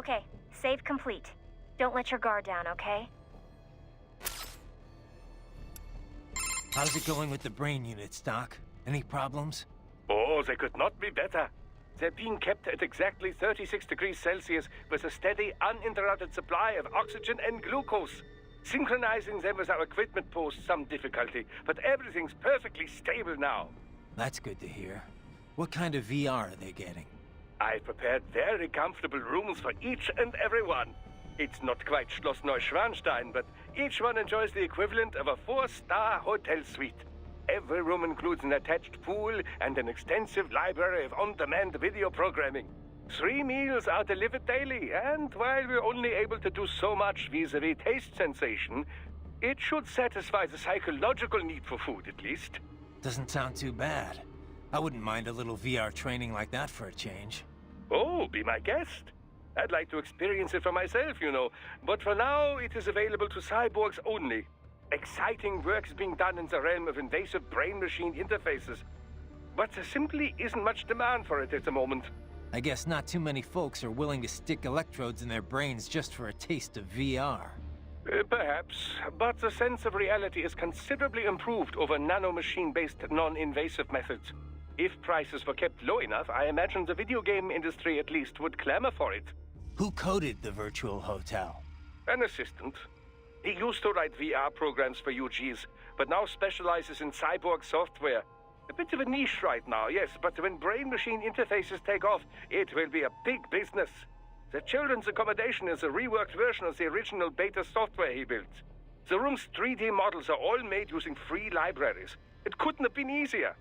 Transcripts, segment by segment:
Okay, save complete. Don't let your guard down, okay? How's it going with the brain units, Doc? Any problems? Oh, they could not be better. They're being kept at exactly 36 degrees Celsius with a steady, uninterrupted supply of oxygen and glucose. Synchronizing them with our equipment posed some difficulty, but everything's perfectly stable now. That's good to hear. What kind of VR are they getting? I prepared very comfortable rooms for each and every one. It's not quite Schloss Neuschwanstein, but each one enjoys the equivalent of a 4-star hotel suite. Every room includes an attached pool and an extensive library of on-demand video programming. 3 meals are delivered daily, and while we're only able to do so much vis-a-vis taste sensation, it should satisfy the psychological need for food, at least. Doesn't sound too bad. I wouldn't mind a little VR training like that for a change. Oh, be my guest. I'd like to experience it for myself, you know, but for now it is available to cyborgs only. Exciting work is being done in the realm of invasive brain-machine interfaces, but there simply isn't much demand for it at the moment. I guess not too many folks are willing to stick electrodes in their brains just for a taste of VR. Perhaps, but the sense of reality is considerably improved over nanomachine-based non-invasive methods. If prices were kept low enough, I imagine the video game industry at least would clamor for it. Who coded the virtual hotel? An assistant. He used to write VR programs for UGs, but now specializes in cyborg software. A bit of a niche right now, yes, but when brain-machine interfaces take off, it will be a big business. The children's accommodation is a reworked version of the original beta software he built. The room's 3D models are all made using free libraries. It couldn't have been easier.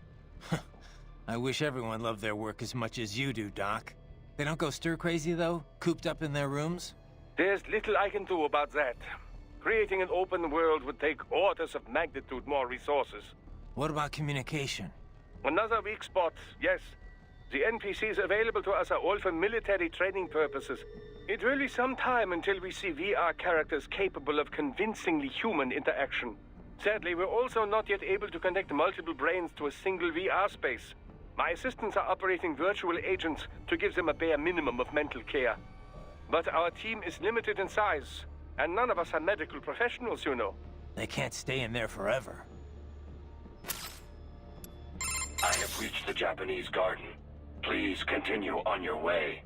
I wish everyone loved their work as much as you do, Doc. They don't go stir-crazy, though? Cooped up in their rooms? There's little I can do about that. Creating an open world would take orders of magnitude more resources. What about communication? Another weak spot, yes. The NPCs available to us are all for military training purposes. It will be some time until we see VR characters capable of convincingly human interaction. Sadly, we're also not yet able to connect multiple brains to a single VR space. My assistants are operating virtual agents to give them a bare minimum of mental care. But our team is limited in size, and none of us are medical professionals, you know. They can't stay in there forever. I have reached the Japanese garden. Please continue on your way.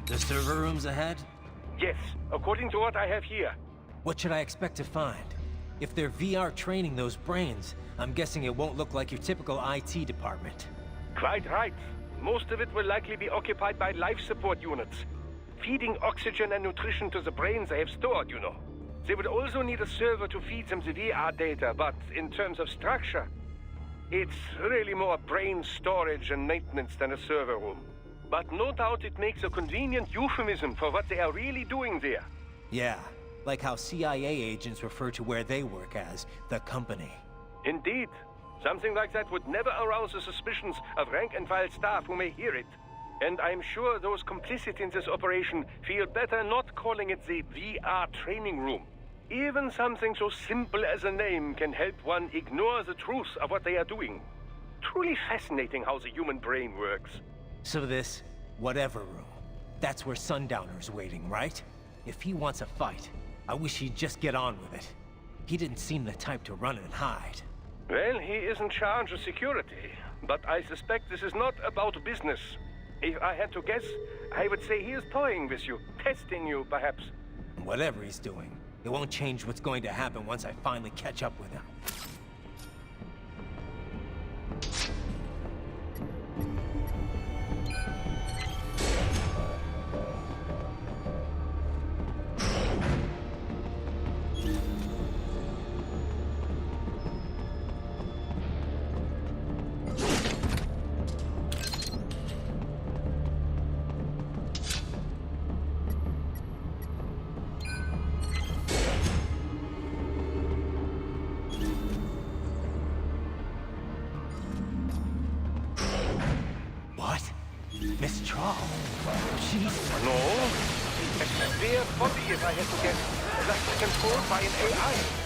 The server room's ahead? Yes, according to what I have here. What should I expect to find? If they're VR training those brains, I'm guessing it won't look like your typical IT department. Quite right. Most of it will likely be occupied by life support units, feeding oxygen and nutrition to the brains they have stored, you know. They would also need a server to feed them the VR data, but in terms of structure, it's really more brain storage and maintenance than a server room. But no doubt it makes a convenient euphemism for what they are really doing there. Yeah, like how CIA agents refer to where they work as the company. Indeed. Something like that would never arouse the suspicions of rank-and-file staff who may hear it. And I'm sure those complicit in this operation feel better not calling it the VR training room. Even something so simple as a name can help one ignore the truth of what they are doing. Truly fascinating how the human brain works. So this whatever room, that's where Sundowner's waiting, right? If he wants a fight, I wish he'd just get on with it. He didn't seem the type to run and hide. Well, he is in charge of security, but I suspect this is not about business. If I had to guess, I would say he is toying with you, testing you, perhaps. Whatever he's doing, it won't change what's going to happen once I finally catch up with him. No? their body, if I had to guess. That's controlled by an AI.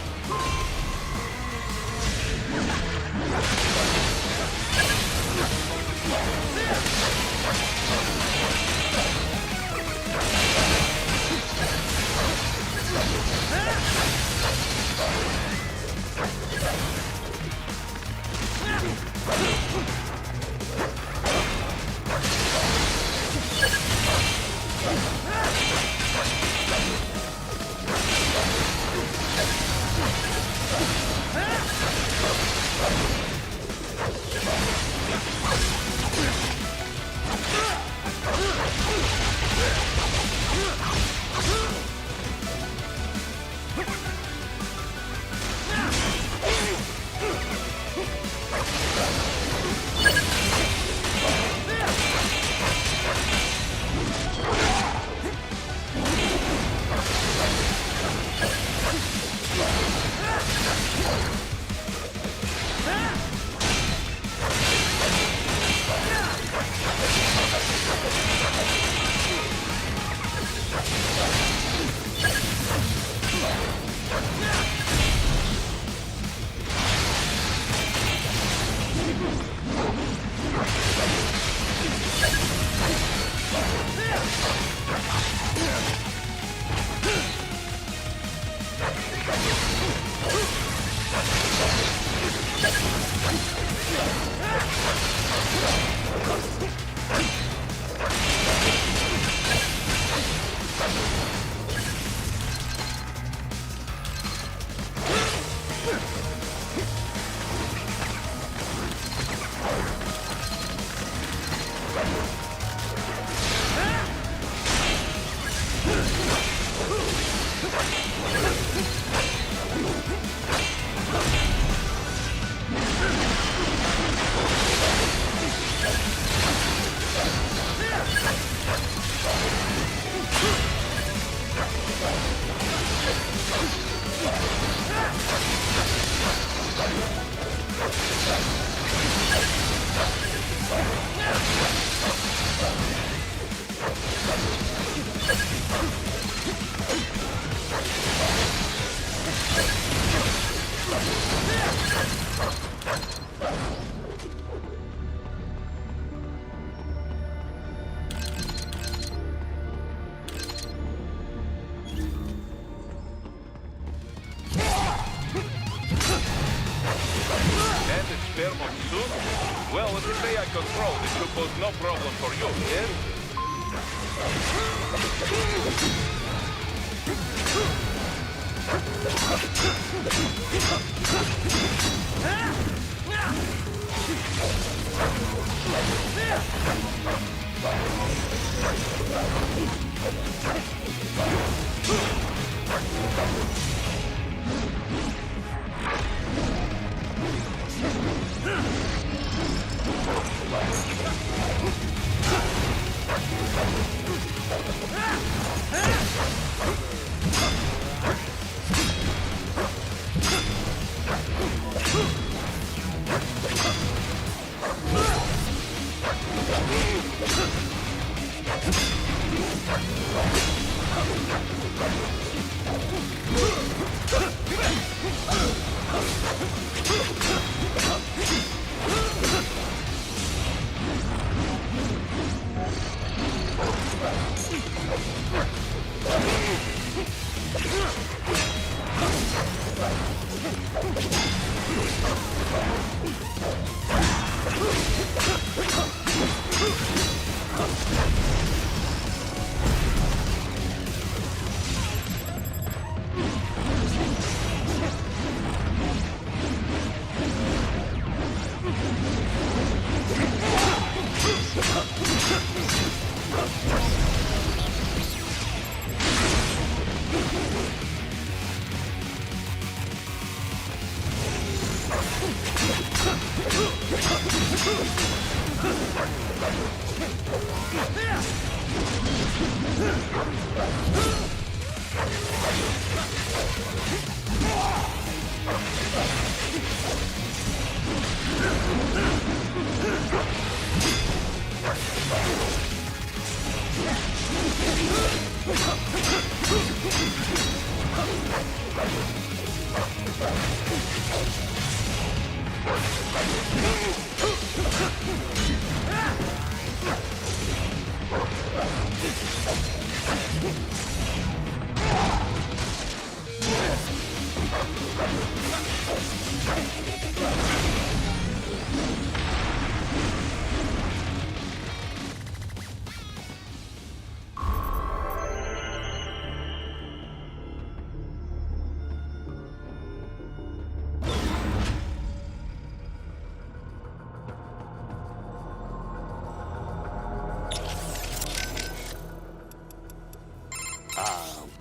Well, with the AI control, this should pose no problem for you, yes?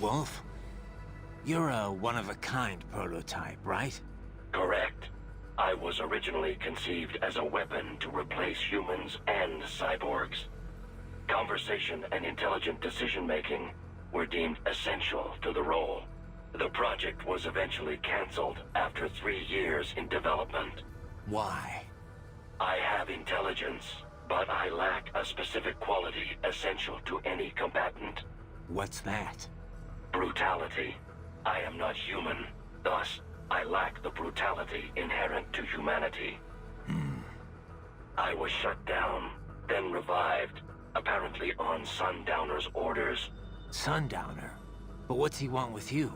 Wolf? You're a one-of-a-kind prototype, right? Correct. I was originally conceived as a weapon to replace humans and cyborgs. Conversation and intelligent decision-making were deemed essential to the role. The project was eventually canceled after 3 years in development. Why? I have intelligence, but I lack a specific quality essential to any combatant. What's that? Brutality. I am not human. Thus, I lack the brutality inherent to humanity. I was shut down, then revived, apparently on Sundowner's orders. Sundowner? But what's he want with you?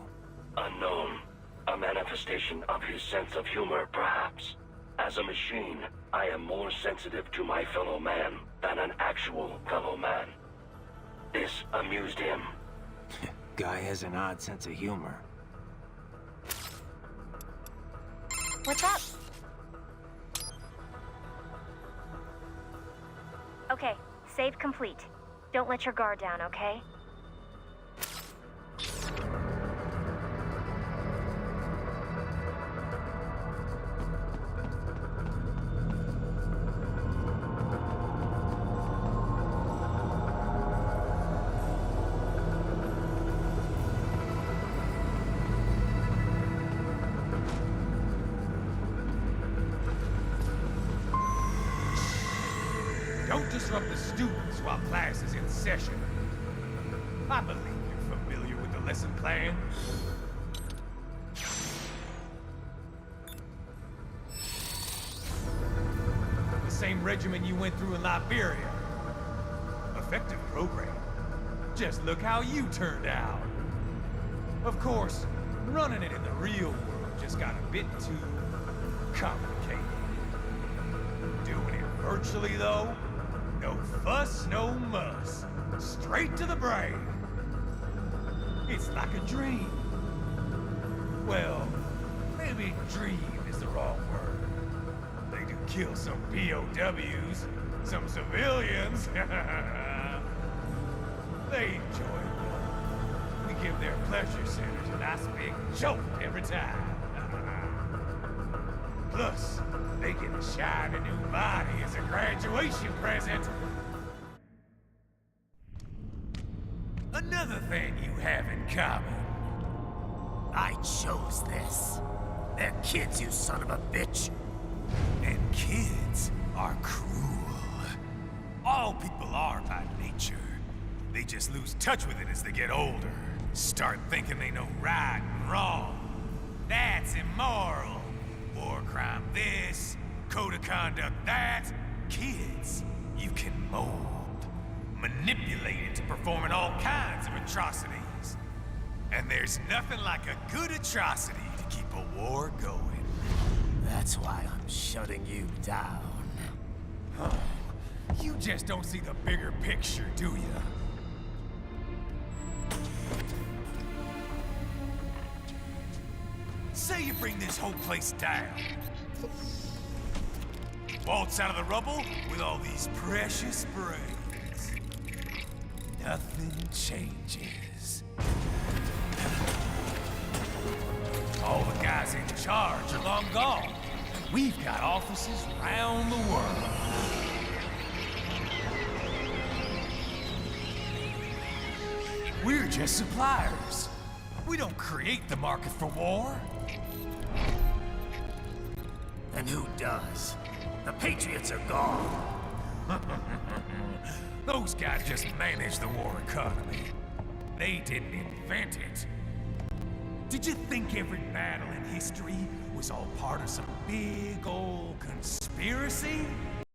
Unknown. A manifestation of his sense of humor, perhaps. As a machine, I am more sensitive to my fellow man than an actual fellow man. This amused him. Guy has an odd sense of humor. What's up? Okay, save complete. Don't let your guard down, okay? Don't disrupt the students while class is in session. I believe you're familiar with the lesson plan. The same regimen you went through in Liberia. Effective program. Just look how you turned out. Of course, running it in the real world just got a bit too complicated. Doing it virtually, though? No fuss, no muss. Straight to the brain. It's like a dream. Well, maybe dream is the wrong word. They do kill some POWs, some civilians. They enjoy it, though. We give their pleasure centers a nice big jolt every time. Plus, they get a shiny new body as a graduation present. Another thing you have in common. I chose this. They're kids, you son of a bitch. And kids are cruel. All people are by nature. They just lose touch with it as they get older. Start thinking they know right and wrong. That's immoral. War crime this, code of conduct that. Kids, you can mold, manipulate into performing all kinds of atrocities. And there's nothing like a good atrocity to keep a war going. That's why I'm shutting you down. You just don't see the bigger picture, do you? Say you bring this whole place down. Waltz out of the rubble with all these precious brains. Nothing changes. All the guys in charge are long gone. We've got offices around the world. We're just suppliers. We don't create the market for war. And who does? The Patriots are gone. Those guys just manage the war economy. They didn't invent it. Did you think every battle in history was all part of some big old conspiracy?